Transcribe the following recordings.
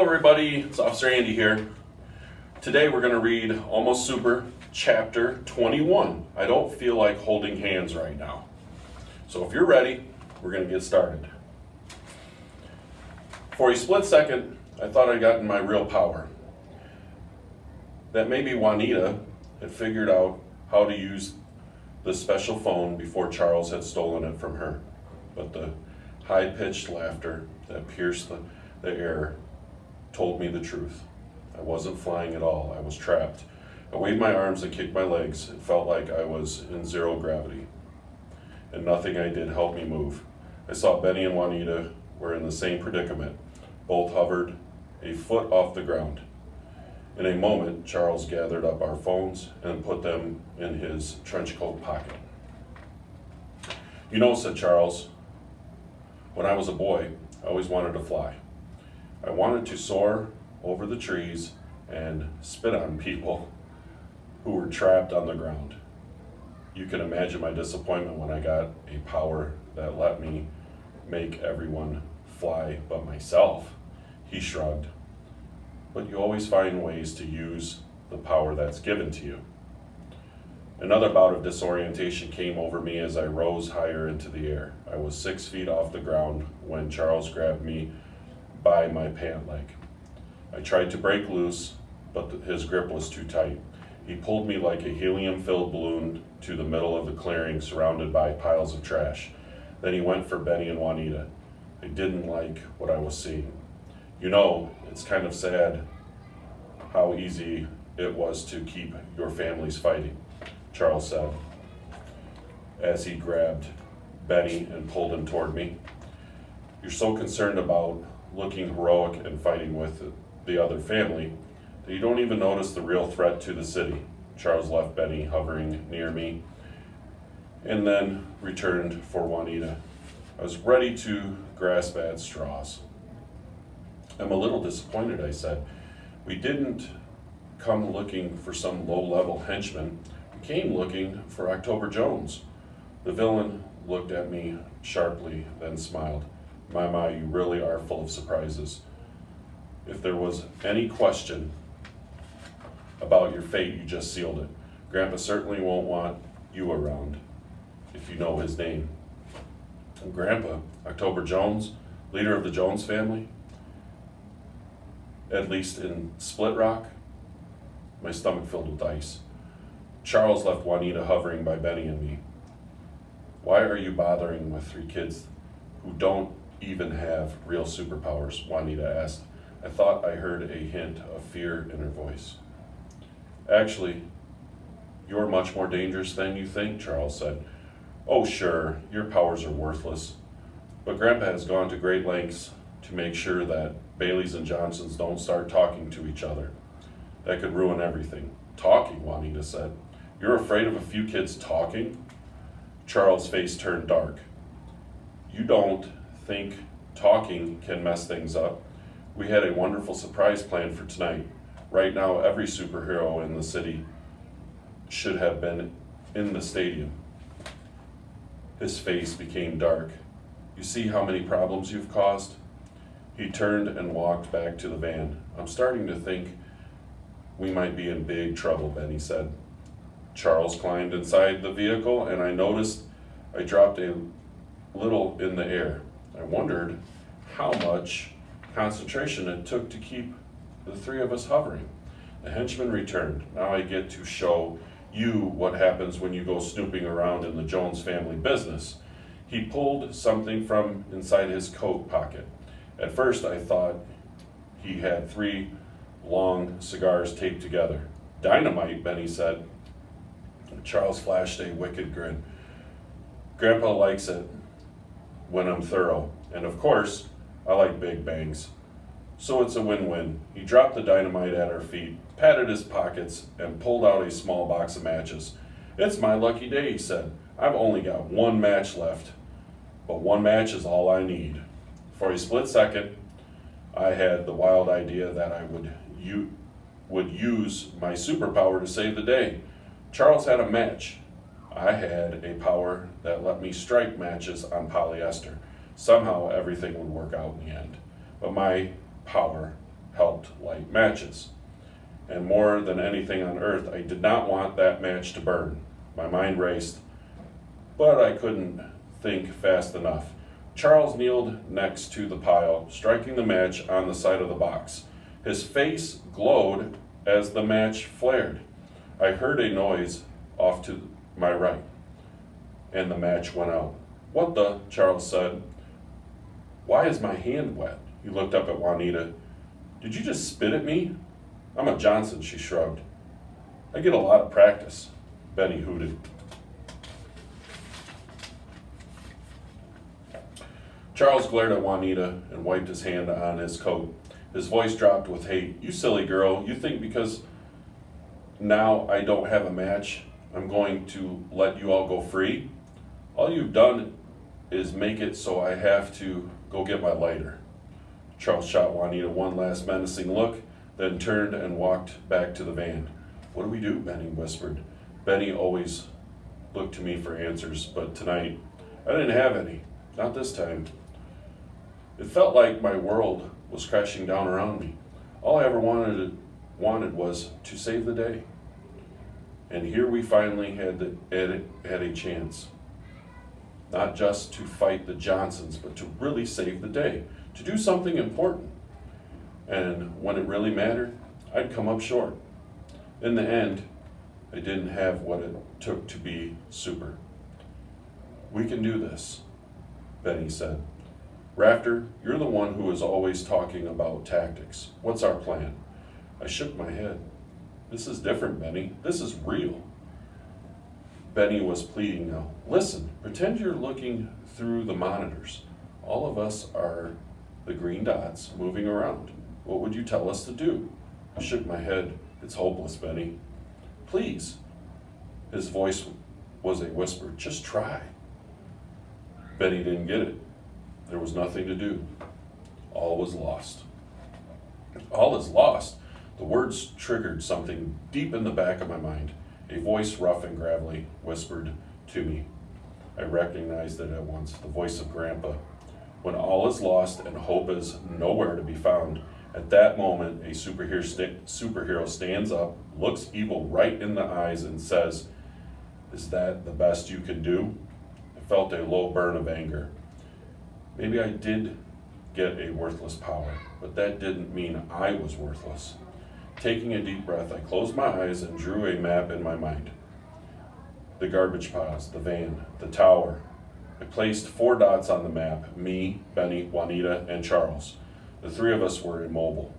Hello everybody, it's Officer Andy here. Today we're going to read Almost Super Chapter 21. I don't feel like holding hands right now. So if you're ready, we're going to get started. For a split second, I thought I'd gotten my real power. That maybe Juanita had figured out how to use the special phone before Charles had stolen it from her. But the high-pitched laughter that pierced the air told me the truth. I wasn't flying at all. I was trapped. I waved my arms and kicked my legs. It felt like I was in zero gravity, and nothing I did helped me move. I saw Benny and Juanita were in the same predicament. Both hovered a foot off the ground. In a moment, Charles gathered up our phones and put them in his trench coat pocket. "You know," said Charles, "when I was a boy, I always wanted to fly. I wanted to soar over the trees and spit on people who were trapped on the ground. You can imagine my disappointment when I got a power that let me make everyone fly but myself." He shrugged. "But you always find ways to use the power that's given to you." Another bout of disorientation came over me as I rose higher into the air. I was 6 feet off the ground when Charles grabbed me by my pant leg. I tried to break loose, but his grip was too tight. He pulled me like a helium-filled balloon to the middle of the clearing surrounded by piles of trash. Then he went for Benny and Juanita. I didn't like what I was seeing. "You know, it's kind of sad how easy it was to keep your families fighting," Charles said as he grabbed Benny and pulled him toward me. "You're so concerned about looking heroic and fighting with the other family that you don't even notice the real threat to the city." Charles left Benny hovering near me and then returned for Juanita. I was ready to grasp at straws. "I'm a little disappointed," I said. "We didn't come looking for some low-level henchman. We came looking for October Jones." The villain looked at me sharply, then smiled. My, you really are full of surprises. If there was any question about your fate, you just sealed it. Grandpa certainly won't want you around if you know his name." "Grandpa, October Jones, leader of the Jones family? At least in Split Rock?" My stomach filled with ice. Charles left Juanita hovering by Benny and me. "Why are you bothering with 3 kids who don't even have real superpowers?" Juanita asked. I thought I heard a hint of fear in her voice. "Actually, you're much more dangerous than you think," Charles said. "Oh sure, your powers are worthless. But Grandpa has gone to great lengths to make sure that Baileys and Johnsons don't start talking to each other. That could ruin everything." "Talking," Juanita said. "You're afraid of a few kids talking?" Charles' face turned dark. "You don't think talking can mess things up? We had a wonderful surprise planned for tonight. Right now, every superhero in the city should have been in the stadium." His face became dark. "You see how many problems you've caused?" He turned and walked back to the van. "I'm starting to think we might be in big trouble," Benny said. Charles climbed inside the vehicle, and I noticed I dropped a little in the air. I wondered how much concentration it took to keep the 3 of us hovering. The henchman returned. "Now I get to show you what happens when you go snooping around in the Jones family business." He pulled something from inside his coat pocket. At first I thought he had 3 long cigars taped together. "Dynamite," Benny said. Charles flashed a wicked grin. "Grandpa likes it when I'm thorough, and of course, I like big bangs. So it's a win-win." He dropped the dynamite at our feet, patted his pockets, and pulled out a small box of matches. "It's my lucky day," he said. "I've only got 1 match left, but 1 match is all I need." For a split second, I had the wild idea that I would use my superpower to save the day. Charles had a match. I had a power that let me strike matches on polyester. Somehow everything would work out in the end. But my power helped light matches. And more than anything on earth, I did not want that match to burn. My mind raced, but I couldn't think fast enough. Charles kneeled next to the pile, striking the match on the side of the box. His face glowed as the match flared. I heard a noise off to my right, and the match went out. "What the?" Charles said. "Why is my hand wet?" He looked up at Juanita. "Did you just spit at me?" "I'm a Johnson," she shrugged. "I get a lot of practice," Benny hooted. Charles glared at Juanita and wiped his hand on his coat. His voice dropped with hate. "You silly girl, you think because now I don't have a match, I'm going to let you all go free? All you've done is make it so I have to go get my lighter." Charles shot Juanita one last menacing look, then turned and walked back to the van. "What do we do?" Benny whispered. Benny always looked to me for answers, but tonight I didn't have any. Not this time. It felt like my world was crashing down around me. All I ever wanted was to save the day. And here we finally had a chance. Not just to fight the Johnsons, but to really save the day, to do something important. And when it really mattered, I'd come up short. In the end, I didn't have what it took to be super. "We can do this," Benny said. "Rafter, you're the one who is always talking about tactics. What's our plan?" I shook my head. "This is different, Benny. This is real." Benny was pleading now. "Listen, pretend you're looking through the monitors. All of us are the green dots moving around. What would you tell us to do?" I shook my head. "It's hopeless, Benny." "Please." His voice was a whisper. "Just try." Benny didn't get it. There was nothing to do. All was lost. All is lost. The words triggered something deep in the back of my mind. A voice, rough and gravelly, whispered to me. I recognized it at once, the voice of Grandpa. When all is lost and hope is nowhere to be found, at that moment a superhero stands up, looks evil right in the eyes, and says, "Is that the best you can do?" I felt a low burn of anger. Maybe I did get a worthless power, but that didn't mean I was worthless. Taking a deep breath, I closed my eyes and drew a map in my mind. The garbage piles, the van, the tower. I placed 4 dots on the map, me, Benny, Juanita, and Charles. The 3 of us were immobile.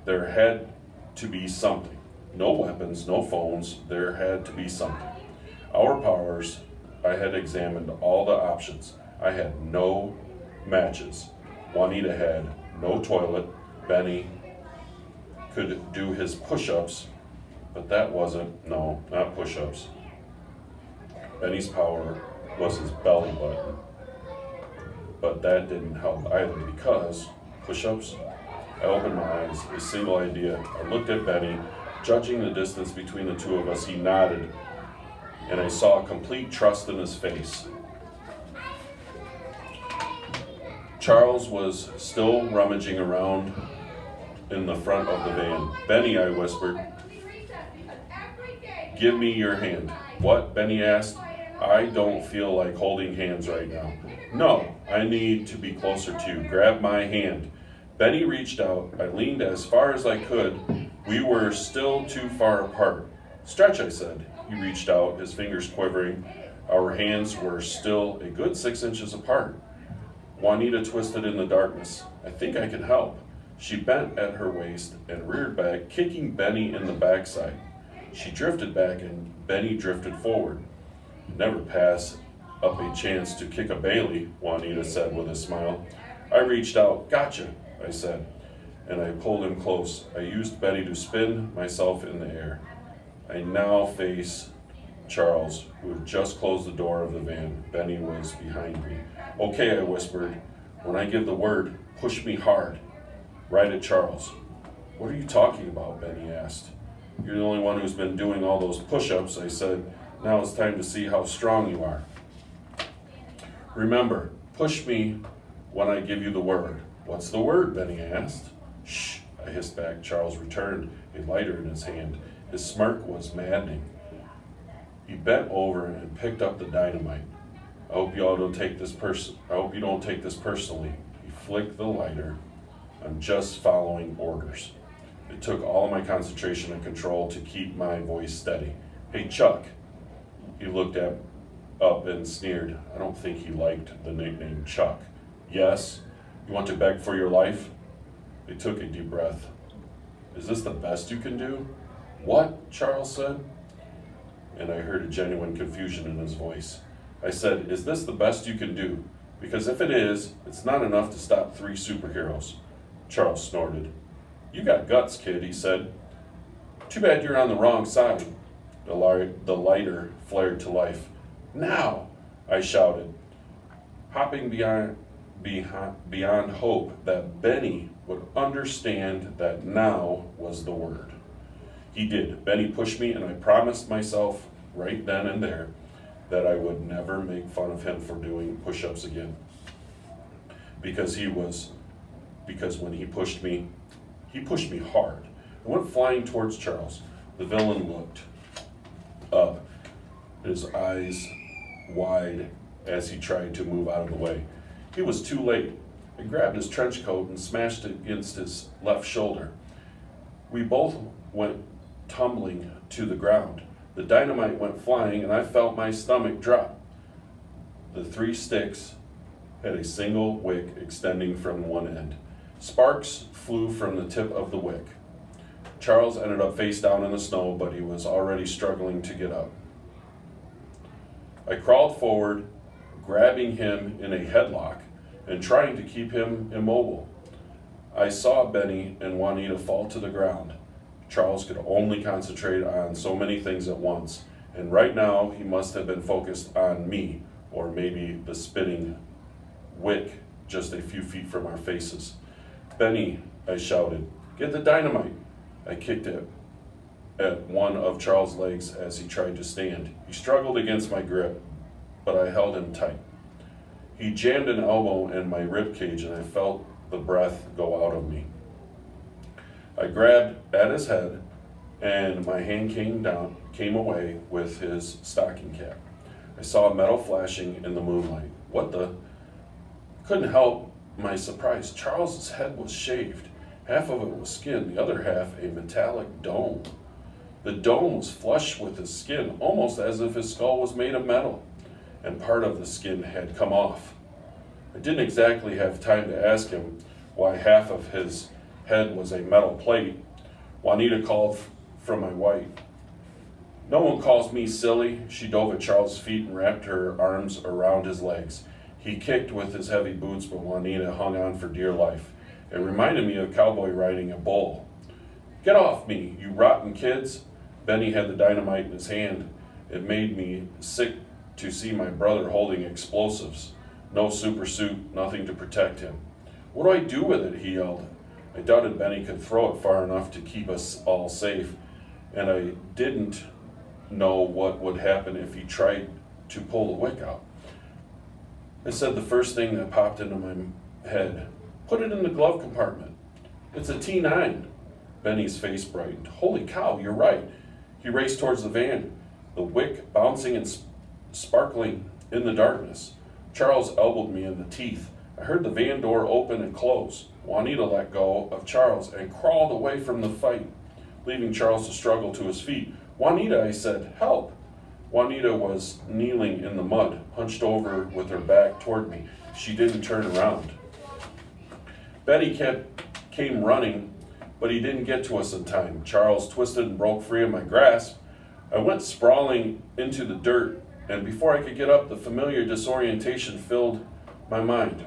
There had to be something. No weapons, no phones, there had to be something. Our powers, I had examined all the options. I had no matches. Juanita had no toilet. Benny could do his push-ups, but that wasn't, no, not push-ups. Benny's power was his belly button, but that didn't help either because push-ups. I opened my eyes, a single idea. I looked at Benny, judging the distance between the 2 of us. He nodded, and I saw complete trust in his face. Charles was still rummaging around in the front of the van. "Benny," I whispered, "give me your hand." "What?" Benny asked. "I don't feel like holding hands right now." "No, I need to be closer to you. Grab my hand." Benny reached out. I leaned as far as I could. We were still too far apart. "Stretch," I said. He reached out, his fingers quivering. Our hands were still a good 6 inches apart. Juanita twisted in the darkness. "I think I can help." She bent at her waist and reared back, kicking Benny in the backside. She drifted back and Benny drifted forward. "Never pass up a chance to kick a Bailey," Juanita said with a smile. I reached out. "Gotcha," I said, and I pulled him close. I used Benny to spin myself in the air. I now faced Charles, who had just closed the door of the van. Benny was behind me. "Okay," I whispered. "When I give the word, push me hard." Right at Charles. "What are you talking about?" Benny asked. "You're the only one who's been doing all those push-ups," I said. "Now it's time to see how strong you are." "Remember, push me when I give you the word." "What's the word?" Benny asked. Shh, I hissed back. Charles returned, a lighter in his hand. His smirk was maddening. He bent over and picked up the dynamite. I hope you don't take this personally. He flicked the lighter. I'm just following orders. It took all of my concentration and control to keep my voice steady. Hey, Chuck. He looked up and sneered. I don't think he liked the nickname Chuck. Yes? You want to beg for your life? They took a deep breath. Is this the best you can do? What? Charles said. And I heard a genuine confusion in his voice. I said, is this the best you can do? Because if it is, it's not enough to stop 3 superheroes. Charles snorted. You got guts, kid, he said. Too bad you're on the wrong side. The lighter flared to life. Now, I shouted, hopping beyond hope that Benny would understand that now was the word. He did. Benny pushed me, and I promised myself right then and there that I would never make fun of him for doing push-ups again. Because when he pushed me hard. I went flying towards Charles. The villain looked up, his eyes wide as he tried to move out of the way. He was too late. I grabbed his trench coat and smashed it against his left shoulder. We both went tumbling to the ground. The dynamite went flying and I felt my stomach drop. The 3 sticks had a single wick extending from one end. Sparks flew from the tip of the wick. Charles ended up face down in the snow, but he was already struggling to get up. I crawled forward, grabbing him in a headlock and trying to keep him immobile. I saw Benny and Juanita fall to the ground. Charles could only concentrate on so many things at once, and right now he must have been focused on me, or maybe the spinning wick just a few feet from our faces. Benny, I shouted, get the dynamite. I kicked it at one of Charles' legs as he tried to stand. He struggled against my grip, but I held him tight. He jammed an elbow in my rib cage and I felt the breath go out of me. I grabbed at his head and my hand came away with his stocking cap. I saw metal flashing in the moonlight. What the? Couldn't help my surprise. Charles's head was shaved. Half of it was skin, the other half a metallic dome. The dome was flush with his skin, almost as if his skull was made of metal, and part of the skin had come off. I didn't exactly have time to ask him why half of his head was a metal plate. Juanita called from my wife. No one calls me silly. She dove at Charles' feet and wrapped her arms around his legs. He kicked with his heavy boots, but Juanita hung on for dear life. It reminded me of a cowboy riding a bull. Get off me, you rotten kids. Benny had the dynamite in his hand. It made me sick to see my brother holding explosives. No super suit, nothing to protect him. What do I do with it? He yelled. I doubted Benny could throw it far enough to keep us all safe, and I didn't know what would happen if he tried to pull the wick out. I said the first thing that popped into my head, put it in the glove compartment. It's a T9. Benny's face brightened. Holy cow, you're right. He raced towards the van, the wick bouncing and sparkling in the darkness. Charles elbowed me in the teeth. I heard the van door open and close. Juanita let go of Charles and crawled away from the fight, leaving Charles to struggle to his feet. Juanita, I said, help. Juanita was kneeling in the mud, hunched over with her back toward me. She didn't turn around. Benny came running, but he didn't get to us in time. Charles twisted and broke free of my grasp. I went sprawling into the dirt, and before I could get up, the familiar disorientation filled my mind.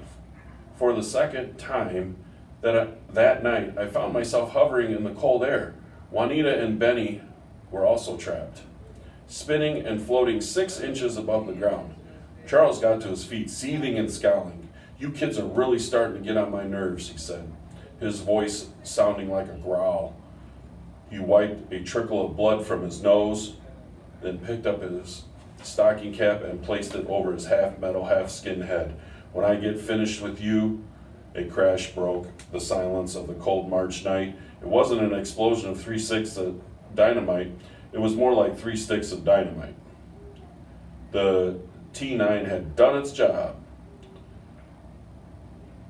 For the second time that night, I found myself hovering in the cold air. Juanita and Benny were also trapped, spinning and floating 6 inches above the ground. Charles got to his feet, seething and scowling. You kids are really starting to get on my nerves, he said, his voice sounding like a growl. He wiped a trickle of blood from his nose, then picked up his stocking cap and placed it over his half metal, half skin head. When I get finished with you, A crash broke the silence of the cold March night. It wasn't an explosion of 3 sticks of dynamite. It was more like 3 sticks of dynamite. The T9 had done its job.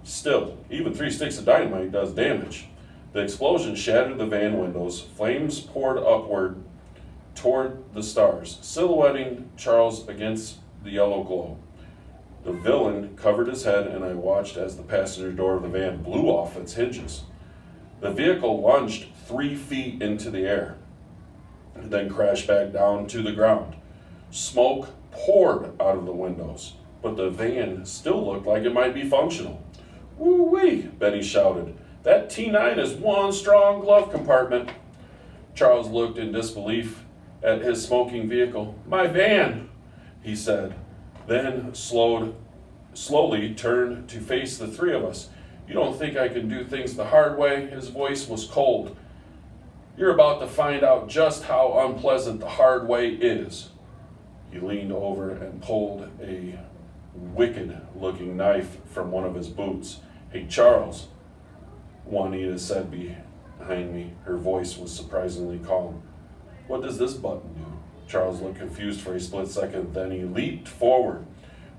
Still, even 3 sticks of dynamite does damage. The explosion shattered the van windows. Flames poured upward toward the stars, silhouetting Charles against the yellow glow. The villain covered his head, and I watched as the passenger door of the van blew off its hinges. The vehicle lunged 3 feet into the air, and then crashed back down to the ground. Smoke poured out of the windows, but the van still looked like it might be functional. "Woo-wee," Benny shouted. "That T9 is one strong glove compartment." Charles looked in disbelief at his smoking vehicle. "My van," he said, then slowly turned to face the 3 of us. "You don't think I can do things the hard way?" His voice was cold. "You're about to find out just how unpleasant the hard way is." He leaned over and pulled a wicked-looking knife from one of his boots. "Hey, Charles," Juanita said behind me. Her voice was surprisingly calm. "What does this button do?" Charles looked confused for a split second, then he leaped forward.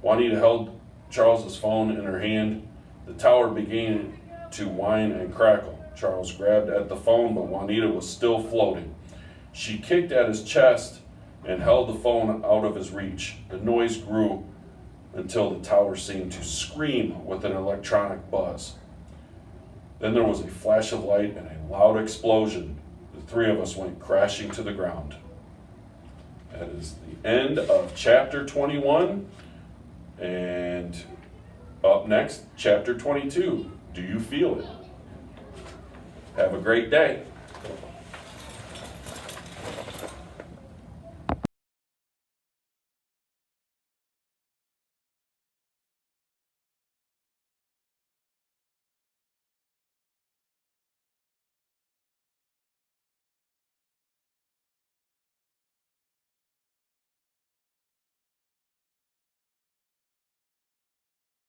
Juanita held Charles's phone in her hand. The tower began to whine and crackle. Charles grabbed at the phone, but Juanita was still floating. She kicked at his chest and held the phone out of his reach. The noise grew until the tower seemed to scream with an electronic buzz. Then there was a flash of light and a loud explosion. The 3 of us went crashing to the ground. That is the end of chapter 21. And up next, chapter 22. Do you feel it? Have a great day.